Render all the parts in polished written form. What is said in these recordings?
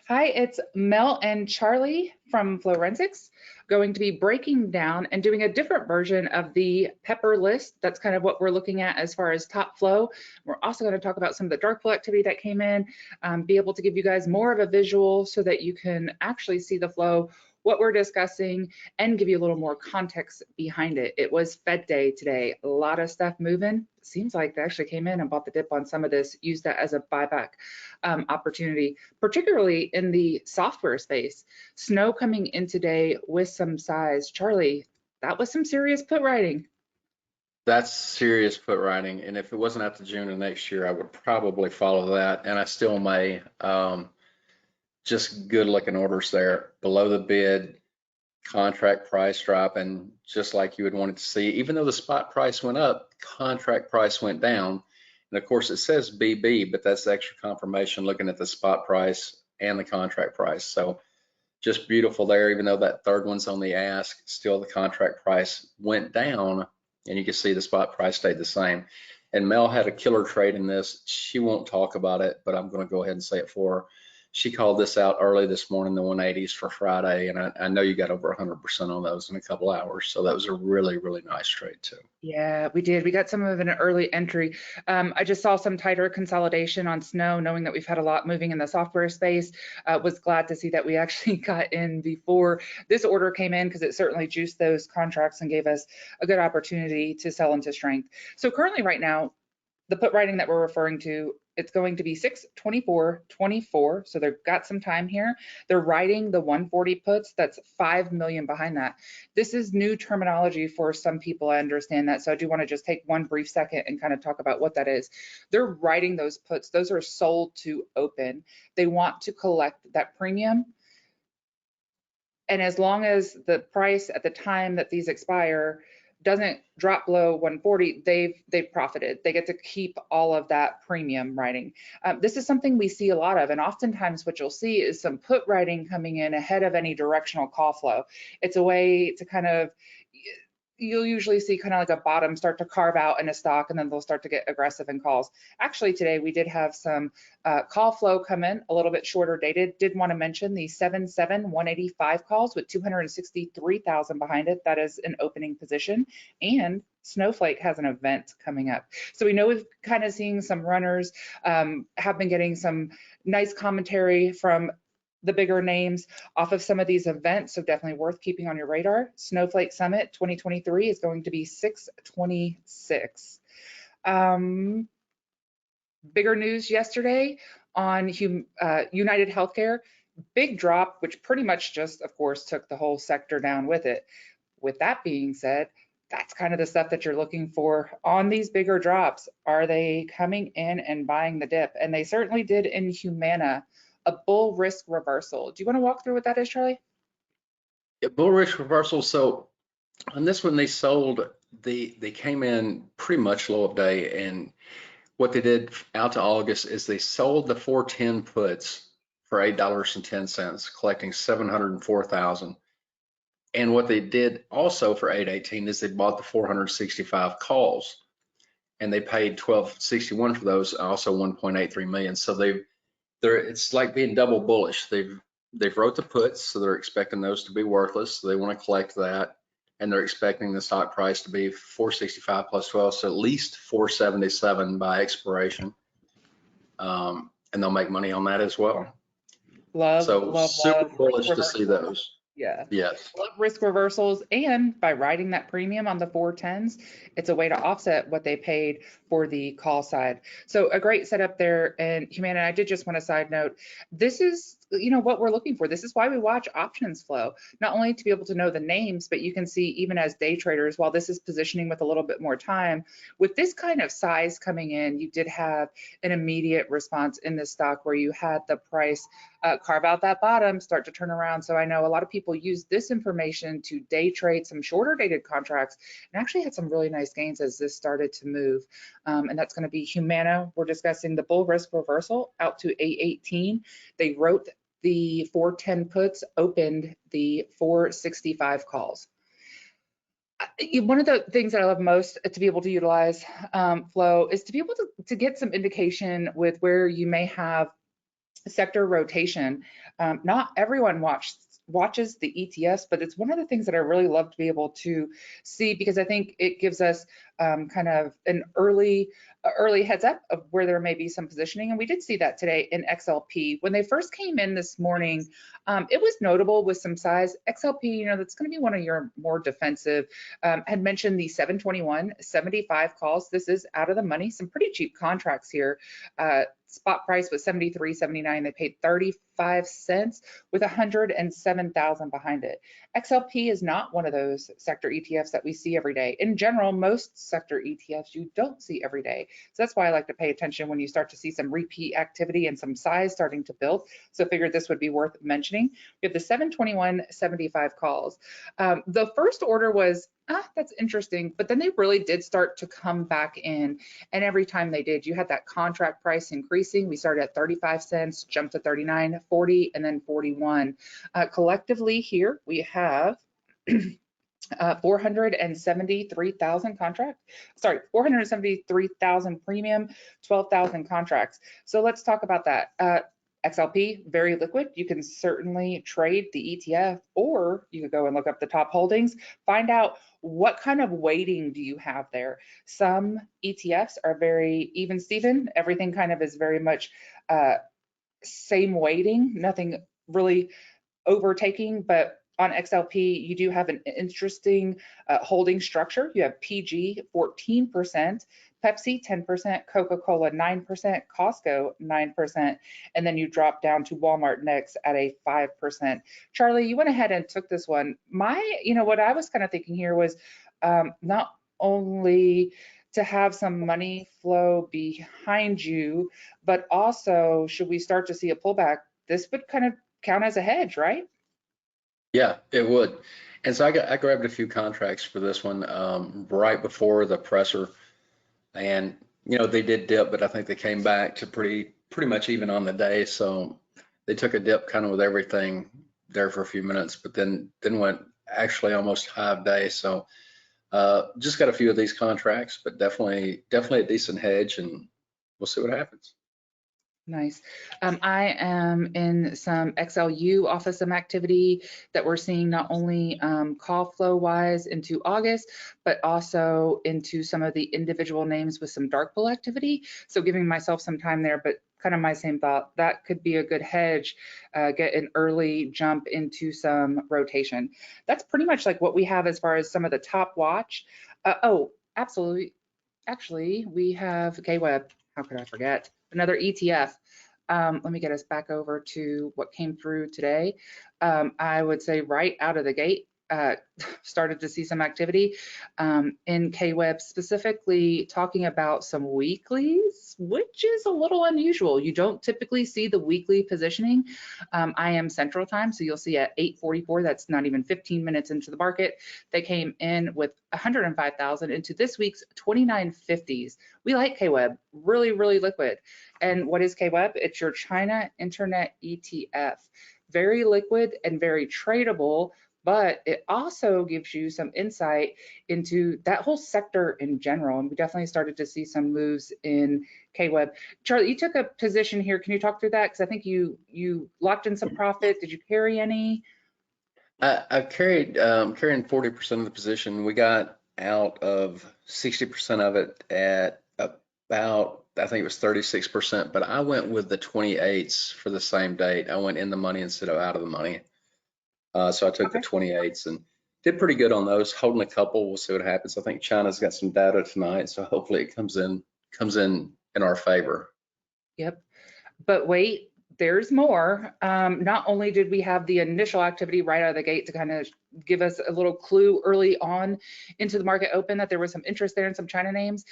Hi, it's Mel and Charlie from Florensics, going to be breaking down and doing a different version of the pepper list. That's kind of what we're looking at as far as top flow. We're also going to talk about some of the dark flow activity that came in, be able to give you guys more of a visual so that you can actually see the flow, what we're discussing, and give you a little more context behind it. It was Fed Day today, a lot of stuff moving. Seems like they actually came in and bought the dip on some of this, used that as a buyback opportunity, particularly in the software space. Snow coming in today with some size. Charlie, that was some serious put writing. That's serious put writing, and if it wasn't out to June of next year, I would probably follow that, and I still may. Just good looking orders there, below the bid, contract price dropping, just like you would want it to see. Even though the spot price went up, contract price went down. And of course it says BB, but that's extra confirmation looking at the spot price and the contract price. So just beautiful there, even though that third one's on the ask, still the contract price went down, and you can see the spot price stayed the same. And Mel had a killer trade in this. She won't talk about it, but I'm going to go ahead and say it for her. She called this out early this morning, the 180s for Friday, and I know you got over 100% on those in a couple hours. So that was a really, really nice trade too. Yeah, we did. We got some of an early entry. I just saw some tighter consolidation on snow, knowing that we've had a lot moving in the software space. Was glad to see that we actually got in before this order came in, because it certainly juiced those contracts and gave us a good opportunity to sell into strength. So currently right now, the put writing that we're referring to, it's going to be 6/24/24. So they've got some time here. They're writing the 140 puts. That's 5 million behind that. This is new terminology for some people. I understand that. So I do want to just take one brief second and kind of talk about what that is. They're writing those puts. Those are sold to open. They want to collect that premium. And as long as the price at the time that these expire doesn't drop below 140, they've profited. They get to keep all of that premium writing. This is something we see a lot of, and oftentimes what you'll see is some put writing coming in ahead of any directional call flow. It's a way to kind of, you'll usually see kind of like a bottom start to carve out in a stock, and then they'll start to get aggressive in calls. Actually, today we did have some call flow come in, a little bit shorter dated. Did want to mention the 7/7/185 calls with 263,000 behind it. That is an opening position. And Snowflake has an event coming up. So we know we've kind of seen some runners, have been getting some nice commentary from the bigger names off of some of these events, so definitely worth keeping on your radar. Snowflake Summit 2023 is going to be 6/26. Bigger news yesterday on United Healthcare, big drop, which pretty much just, of course, took the whole sector down with it. With that being said, that's kind of the stuff that you're looking for on these bigger drops. Are they coming in and buying the dip? And they certainly did in Humana. A bull risk reversal. Do you want to walk through what that is, Charlie? Yeah, bull risk reversal. So on this one, they sold, they came in pretty much low of day, and what they did out to August is they sold the 410 puts for $8.10, collecting 704,000. And what they did also for 8/18 is they bought the 465 calls, and they paid 1261 for those, also 1.83 million. So it's like being double bullish. They've wrote the puts, so they're expecting those to be worthless. So they want to collect that, and they're expecting the stock price to be 465 plus 12, so at least 477 by expiration. And they'll make money on that as well. Super bullish to see those. Yeah. Yes. Love risk reversals, and by writing that premium on the 410s, it's a way to offset what they paid for the call side. So a great setup there. And Humana, I did just want to side note, this is, you know, what we're looking for. This is why we watch options flow, not only to be able to know the names, but you can see even as day traders, while this is positioning with a little bit more time, with this kind of size coming in, you did have an immediate response in this stock where you had the price carve out that bottom, start to turn around. So I know a lot of people use this information to day trade some shorter dated contracts, and actually had some really nice gains as this started to move. And that's going to be Humana. We're discussing the bull risk reversal out to 8/18. They wrote the 410 puts, opened the 465 calls. One of the things that I love most to be able to utilize flow is to be able to get some indication with where you may have sector rotation. Not everyone watches the ETFs, but it's one of the things that I really love to be able to see, because I think it gives us kind of an early heads up of where there may be some positioning. And we did see that today in XLP. When they first came in this morning, it was notable with some size. XLP, you know, that's going to be one of your more defensive. Had mentioned the 721.75 calls. This is out of the money, some pretty cheap contracts here. Spot price was 73.79. They paid 35 cents with 107,000 behind it. XLP is not one of those sector ETFs that we see every day. In general, most sector ETFs you don't see every day. So that's why I like to pay attention when you start to see some repeat activity and some size starting to build. So I figured this would be worth mentioning. We have the 721.75 calls. The first order was, that's interesting, but then they really did start to come back in. And every time they did, you had that contract price increasing. We started at 35 cents, jumped to 39, 40, and then 41. Collectively here, we have 473,000 contracts. Sorry, 473,000 premium, 12,000 contracts. So let's talk about that. XLP, very liquid. You can certainly trade the ETF, or you could go and look up the top holdings, find out what kind of weighting do you have there. Some ETFs are very even, Steven. Everything kind of is very much same weighting, nothing really overtaking, but on XLP, you do have an interesting holding structure. You have PG 14%, Pepsi 10%, Coca-Cola 9%, Costco 9%, and then you drop down to Walmart next at a 5%. Charlie, you went ahead and took this one. What I was kind of thinking here was not only to have some money flow behind you, but also should we start to see a pullback, this would kind of count as a hedge, right? Yeah, it would. And so I grabbed a few contracts for this one right before the presser, and they did dip, but I think they came back to pretty much even on the day. So they took a dip kind of with everything there for a few minutes, but then went actually almost half day. So just got a few of these contracts, but definitely a decent hedge, and we'll see what happens. Nice. I am in some XLU off of some activity that we're seeing, not only call flow wise into August, but also into some of the individual names with some dark pool activity. So giving myself some time there, but kind of my same thought, that could be a good hedge, get an early jump into some rotation. That's pretty much like what we have as far as some of the top watch. Oh, absolutely. Actually, we have KWEB. How could I forget? Another ETF. Let me get us back over to what came through today. I would say right out of the gate, started to see some activity in KWEB, specifically talking about some weeklies, which is a little unusual. You don't typically see the weekly positioning. I am Central Time, so you'll see at 8:44, that's not even 15 minutes into the market, they came in with 105,000 into this week's 2950s. We like KWEB, really, really liquid. And what is KWEB? It's your China Internet ETF. Very liquid and very tradable, but it also gives you some insight into that whole sector in general. And we definitely started to see some moves in KWEB. Charlie, you took a position here. Can you talk through that? Because I think you locked in some profit. Did you carry any? I carrying 40% of the position. We got out of 60% of it at about, I think it was 36%, but I went with the 28s for the same date. I went in the money instead of out of the money. So I took the 28s and did pretty good on those, holding a couple. We'll see what happens. I think China's got some data tonight, so hopefully it comes in our favor. Yep. But wait, there's more. Not only did we have the initial activity right out of the gate to kind of give us a little clue early on into the market open that there was some interest there in some China names,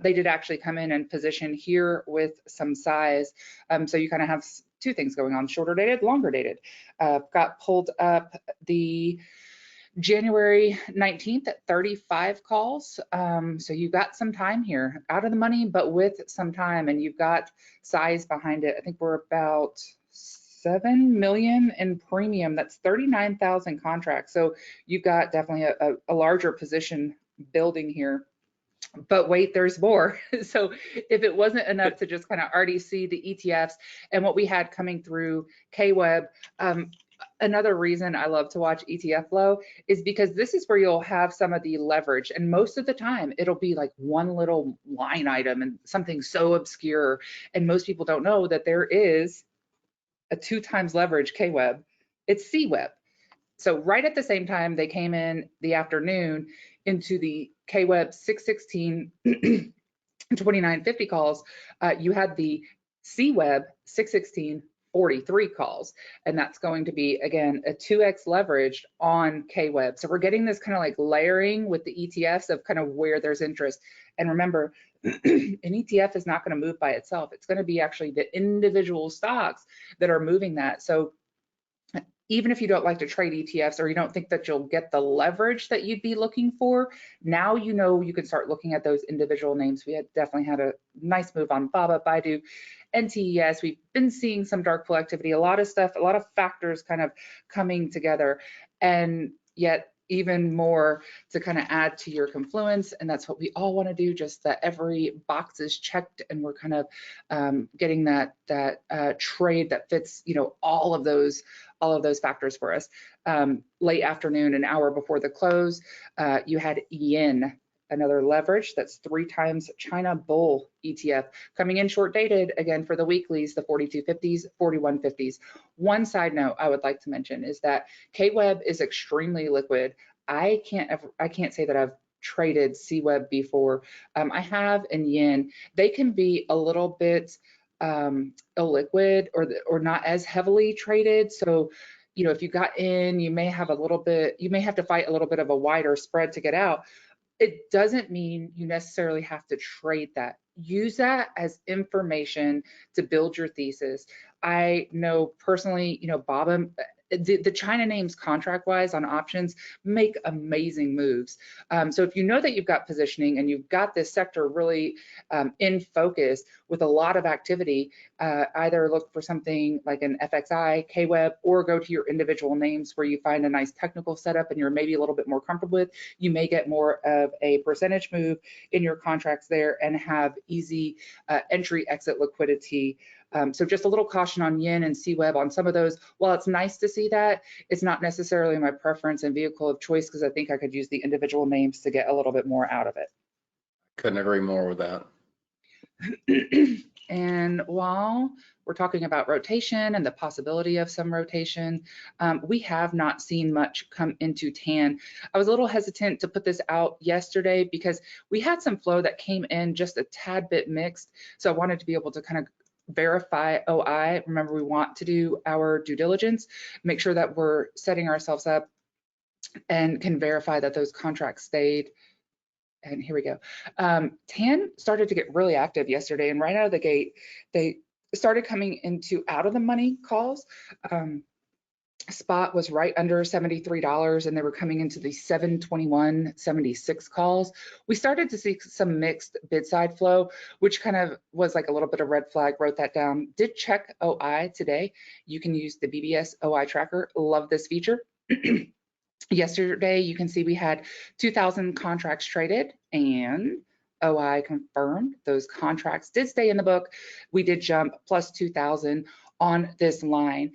they did actually come in and position here with some size. So you kind of have two things going on, shorter dated, longer dated. Got pulled up the January 19th at 35 calls. So you've got some time here, out of the money, but with some time, and you've got size behind it. I think we're about 7 million in premium. That's 39,000 contracts. So you've got definitely a larger position building here. But wait, there's more. So if it wasn't enough to just kind of already see the ETFs and what we had coming through KWEB, another reason I love to watch ETF flow is because this is where you'll have some of the leverage. And most of the time, it'll be like one little line item and something so obscure. And most people don't know that there is a 2 times leverage KWEB. It's CWEB. So right at the same time, they came in the afternoon into the KWEB 616 2950 calls. You had the CWEB 616 43 calls, and that's going to be, again, a 2x leveraged on KWEB. So we're getting this kind of like layering with the ETFs of kind of where there's interest. And remember, an ETF is not going to move by itself. It's going to be actually the individual stocks that are moving that. So even if you don't like to trade ETFs or you don't think that you'll get the leverage that you'd be looking for, now you know you can start looking at those individual names. We had definitely had a nice move on BABA, Baidu, NTES. We've been seeing some dark pool activity, a lot of stuff, a lot of factors kind of coming together, and yet even more to kind of add to your confluence. And that's what we all want to do, just that every box is checked and we're kind of getting that trade that fits, you know, all of those factors for us. Late afternoon, an hour before the close, you had yen, another leverage that's 3 times China bull ETF coming in short dated again for the weeklies, the 4250s, 4150s. One side note I would like to mention is that KWEB is extremely liquid. I can't say that I've traded CWEB before. I have in yen. They can be a little bit illiquid or not as heavily traded. So, you know, if you got in, you may have to fight a little bit of a wider spread to get out. It doesn't mean you necessarily have to trade that. Use that as information to build your thesis. I know personally, you know, BABA, the China names contract-wise on options make amazing moves. So if you know that you've got positioning and you've got this sector really in focus with a lot of activity, either look for something like an FXI, KWEB, or go to your individual names where you find a nice technical setup and you're maybe a little bit more comfortable with. You may get more of a percentage move in your contracts there and have easy entry exit liquidity. So just a little caution on yen and CWEB on some of those. While it's nice to see that, it's not necessarily my preference and vehicle of choice because I think I could use the individual names to get a little bit more out of it. Couldn't agree more with that. And while we're talking about rotation and the possibility of some rotation, we have not seen much come into TAN. I was a little hesitant to put this out yesterday because we had some flow that came in just a tad bit mixed. So I wanted to be able to kind of verify OI. Remember, we want to do our due diligence, make sure that we're setting ourselves up and can verify that those contracts stayed. And here we go. TAN started to get really active yesterday, and right out of the gate, they started coming into out of the money calls. Spot was right under $73 and they were coming into the 721.76 calls. We started to see some mixed bid side flow, which kind of was like a little bit of red flag. Wrote that down. Did check OI today. You can use the BBS OI tracker. Love this feature. Yesterday, you can see we had 2,000 contracts traded and OI confirmed. Those contracts did stay in the book. We did jump plus 2,000 on this line.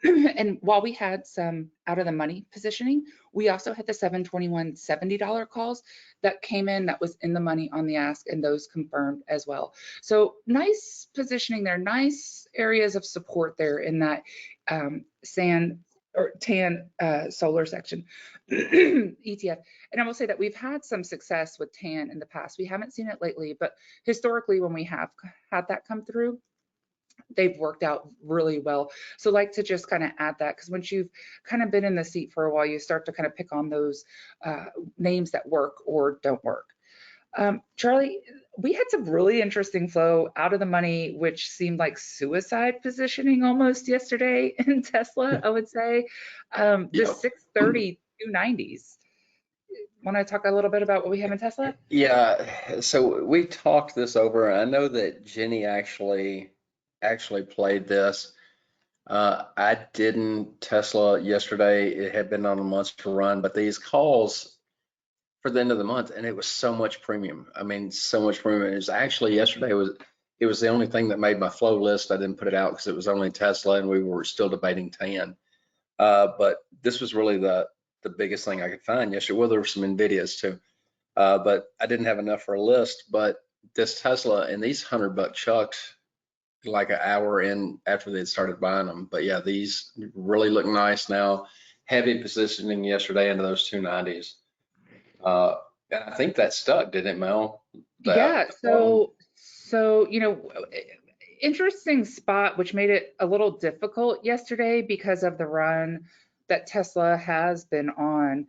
And while we had some out of the money positioning, we also had the $721.70 calls that came in that was in the money on the ask, and those confirmed as well. So nice positioning there, nice areas of support there in that TAN solar section ETF. And I will say that we've had some success with TAN in the past. We haven't seen it lately, but historically when we have had that come through, they've worked out really well. So like to just kind of add that, because once you've kind of been in the seat for a while, you start to kind of pick on those names that work or don't work. Charlie, we had some really interesting flow out of the money, which seemed like suicide positioning almost yesterday in Tesla, I would say. The 630 290s. Want to talk a little bit about what we have in Tesla? Yeah, so we talked this over. I know that Jenny actually played this. I didn't Tesla yesterday. It had been on a monster run, but these calls for the end of the month, and it was so much premium. I mean, so much premium. It was actually yesterday it was the only thing that made my flow list. I didn't put it out because it was only Tesla, and we were still debating TAN. But this was really the biggest thing I could find yesterday. Well, there were some NVIDIAs too, but I didn't have enough for a list. But this Tesla and these $100 chucks, like an hour in after they had started buying them. But yeah, these really look nice now. Heavy positioning yesterday into those 290s. And I think that stuck, didn't it, Mel? Yeah, so you know, interesting spot, which made it a little difficult yesterday because of the run that Tesla has been on.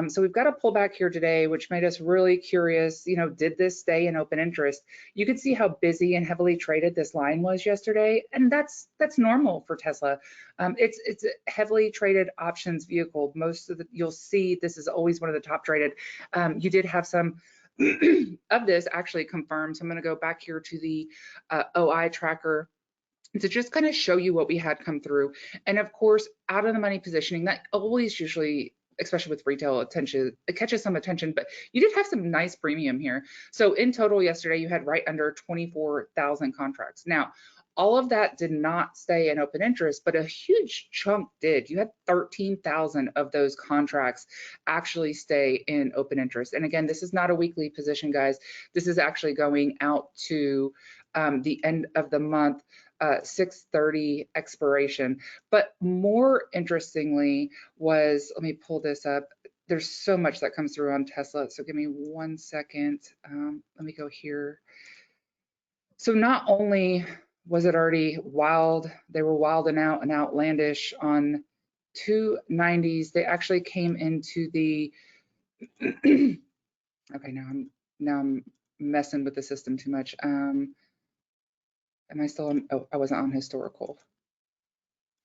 So we've got a pullback here today, which made us really curious, you know, did this stay in open interest? You could see how busy and heavily traded this line was yesterday, and that's normal for Tesla. It's a heavily traded options vehicle. Most of the, you'll see this is always one of the top traded. You did have some of this actually confirmed. So I'm going to go back here to the OI tracker to just kind of show you what we had come through. And of course, out of the money positioning, that always usually, especially with retail attention, it catches some attention, but you did have some nice premium here. So in total yesterday, you had right under 24,000 contracts. Now, all of that did not stay in open interest, but a huge chunk did. You had 13,000 of those contracts actually stay in open interest. And again, this is not a weekly position, guys. This is actually going out to the end of the month, 6/30 expiration. But more interestingly was, let me pull this up. There's so much that comes through on Tesla. So give me 1 second. Let me go here. So not only was it already wild, they were wild and out and outlandish on 290s. They actually came into the, okay, now I'm messing with the system too much. Am I still on? Oh, I wasn't on historical.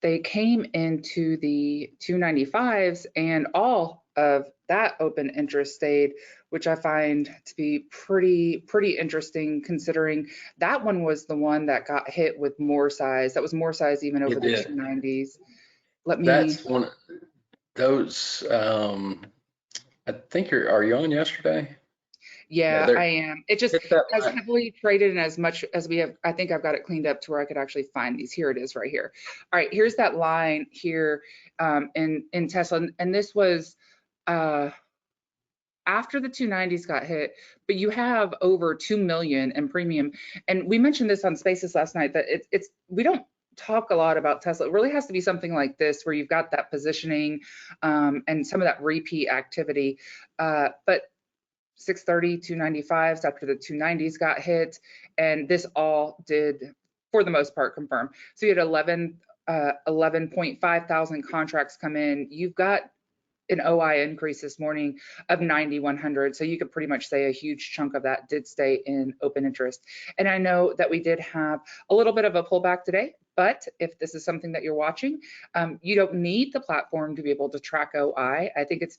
They came into the 295s and all of that open interest stayed, which I find to be pretty interesting, considering that one was the one that got hit with more size. That was more size even over the 290s. Let me. That's one of those. I think are you on yesterday? Yeah, I am. It just as heavily traded and as much as we have, I think I've got it cleaned up to where I could actually find these. Here it is right here. All right, here's that line here in Tesla. And this was after the 290s got hit, but you have over 2 million in premium. And we mentioned this on Spaces last night that it's we don't talk a lot about Tesla. It really has to be something like this where you've got that positioning and some of that repeat activity. But 630, 295s after the 290s got hit, and this all did, for the most part, confirm. So you had 11.5 thousand contracts come in. You've got an OI increase this morning of 9,100. So you could pretty much say a huge chunk of that did stay in open interest. And I know that we did have a little bit of a pullback today, but if this is something that you're watching, you don't need the platform to be able to track OI. I think it's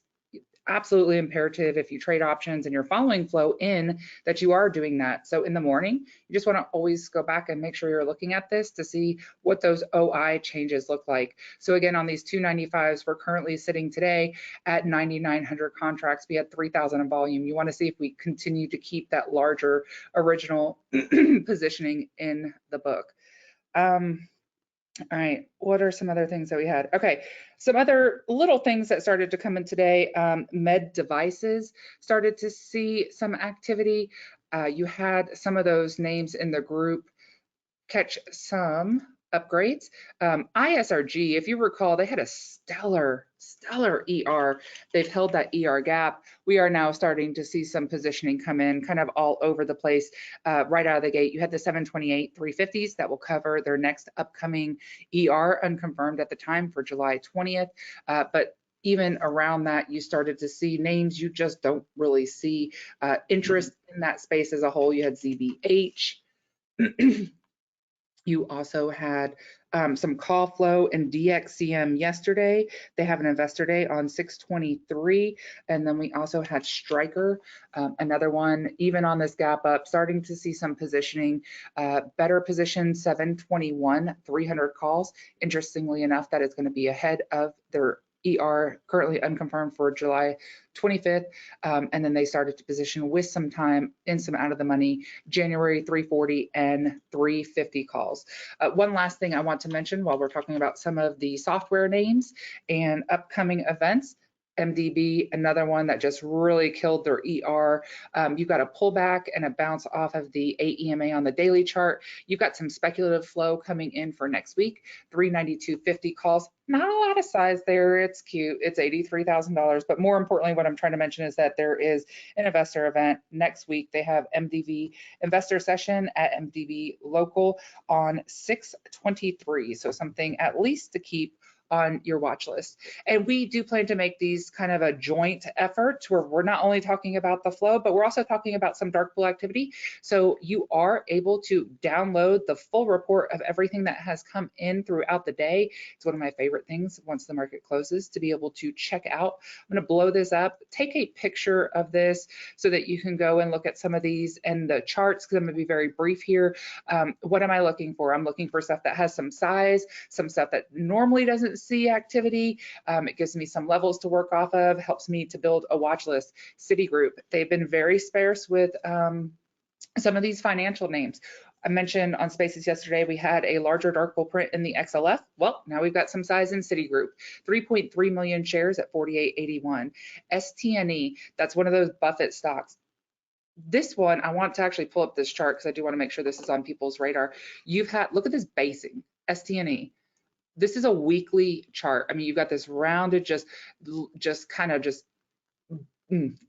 absolutely imperative if you trade options and you're following flow in that you are doing that. So in the morning, you just want to always go back and make sure you're looking at this to see what those OI changes look like. So again, on these 295s, we're currently sitting today at 9,900 contracts. We had 3,000 in volume. You want to see if we continue to keep that larger original positioning in the book. All right, what are some other things that we had? Okay, some other little things that started to come in today. Med devices started to see some activity. You had some of those names in the group catch some upgrades. ISRG, if you recall, they had a stellar ER. They've held that ER gap. We are now starting to see some positioning come in kind of all over the place right out of the gate. You had the 728 350s that will cover their next upcoming ER, unconfirmed at the time, for July 20th. But even around that, you started to see names you just don't really see interest in that space as a whole. You had ZBH. You also had some call flow in DXCM yesterday. They have an investor day on 6/23. And then we also had Stryker, another one, even on this gap up, starting to see some positioning, better position, 7/21, 300 calls. Interestingly enough, that is going to be ahead of their ER currently unconfirmed for July 25th, and then they started to position with some time in some out of the money January 340 and 350 calls. One last thing I want to mention while we're talking about some of the software names and upcoming events. MDB, another one that just really killed their ER. You've got a pullback and a bounce off of the AEMA on the daily chart. You've got some speculative flow coming in for next week, 392.50 calls. Not a lot of size there. It's cute. It's $83,000. But more importantly, what I'm trying to mention is that there is an investor event next week. They have MDB investor session at MDB local on 6/23. So something at least to keep on your watch list. And we do plan to make these kind of a joint effort where we're not only talking about the flow, but we're also talking about some dark pool activity. So you are able to download the full report of everything that has come in throughout the day. It's one of my favorite things once the market closes to be able to check out. I'm going to blow this up, take a picture of this so that you can go and look at some of these and the charts, because I'm going to be very brief here. What am I looking for? I'm looking for stuff that has some size, some stuff that normally doesn't see activity. It gives me some levels to work off of, helps me to build a watch list. Citigroup, they've been very sparse with some of these financial names. I mentioned on Spaces yesterday, we had a larger dark pool print in the XLF. Well, now we've got some size in Citigroup, 3.3 million shares at 48.81. STNE, that's one of those Buffett stocks. This one, I want to actually pull up this chart because I do want to make sure this is on people's radar. You've had, look at this basing, STNE. This is a weekly chart. I mean, you've got this rounded, just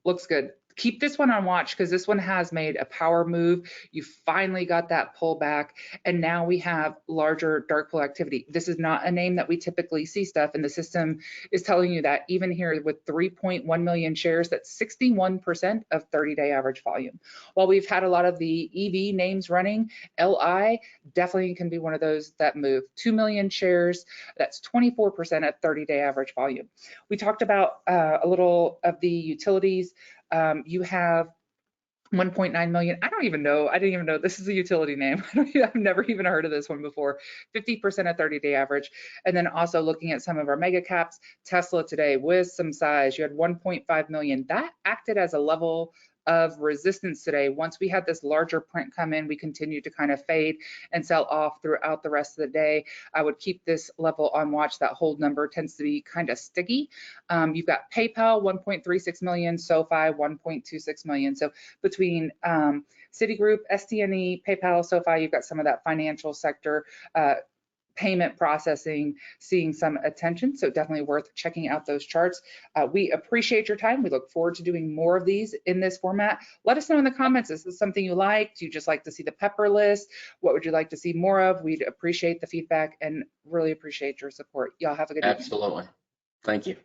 looks good. Keep this one on watch because this one has made a power move. You finally got that pullback, and now we have larger dark pool activity. This is not a name that we typically see stuff, and the system is telling you that even here with 3.1 million shares, that's 61% of 30-day average volume. While we've had a lot of the EV names running, LI definitely can be one of those that move. 2 million shares, that's 24% at 30-day average volume. We talked about a little of the utilities. You have 1.9 million. I didn't even know this is a utility name. I've never even heard of this one before. 50% at 30-day average. And then also looking at some of our mega caps, Tesla today with some size, you had 1.5 million. That acted as a level of resistance today. Once we had this larger print come in, we continued to kind of fade and sell off throughout the rest of the day. I would keep this level on watch. That hold number tends to be kind of sticky. You've got PayPal, 1.36 million, SoFi, 1.26 million. So between Citigroup, STNE, PayPal, SoFi, you've got some of that financial sector payment processing seeing some attention, so definitely worth checking out those charts. We appreciate your time. We look forward to doing more of these in this format. Let us know in the comments, is this something you like? Do you just like to see the pepper list? What would you like to see more of? We'd appreciate the feedback and really appreciate your support. Y'all have a good evening. Absolutely. Thank you.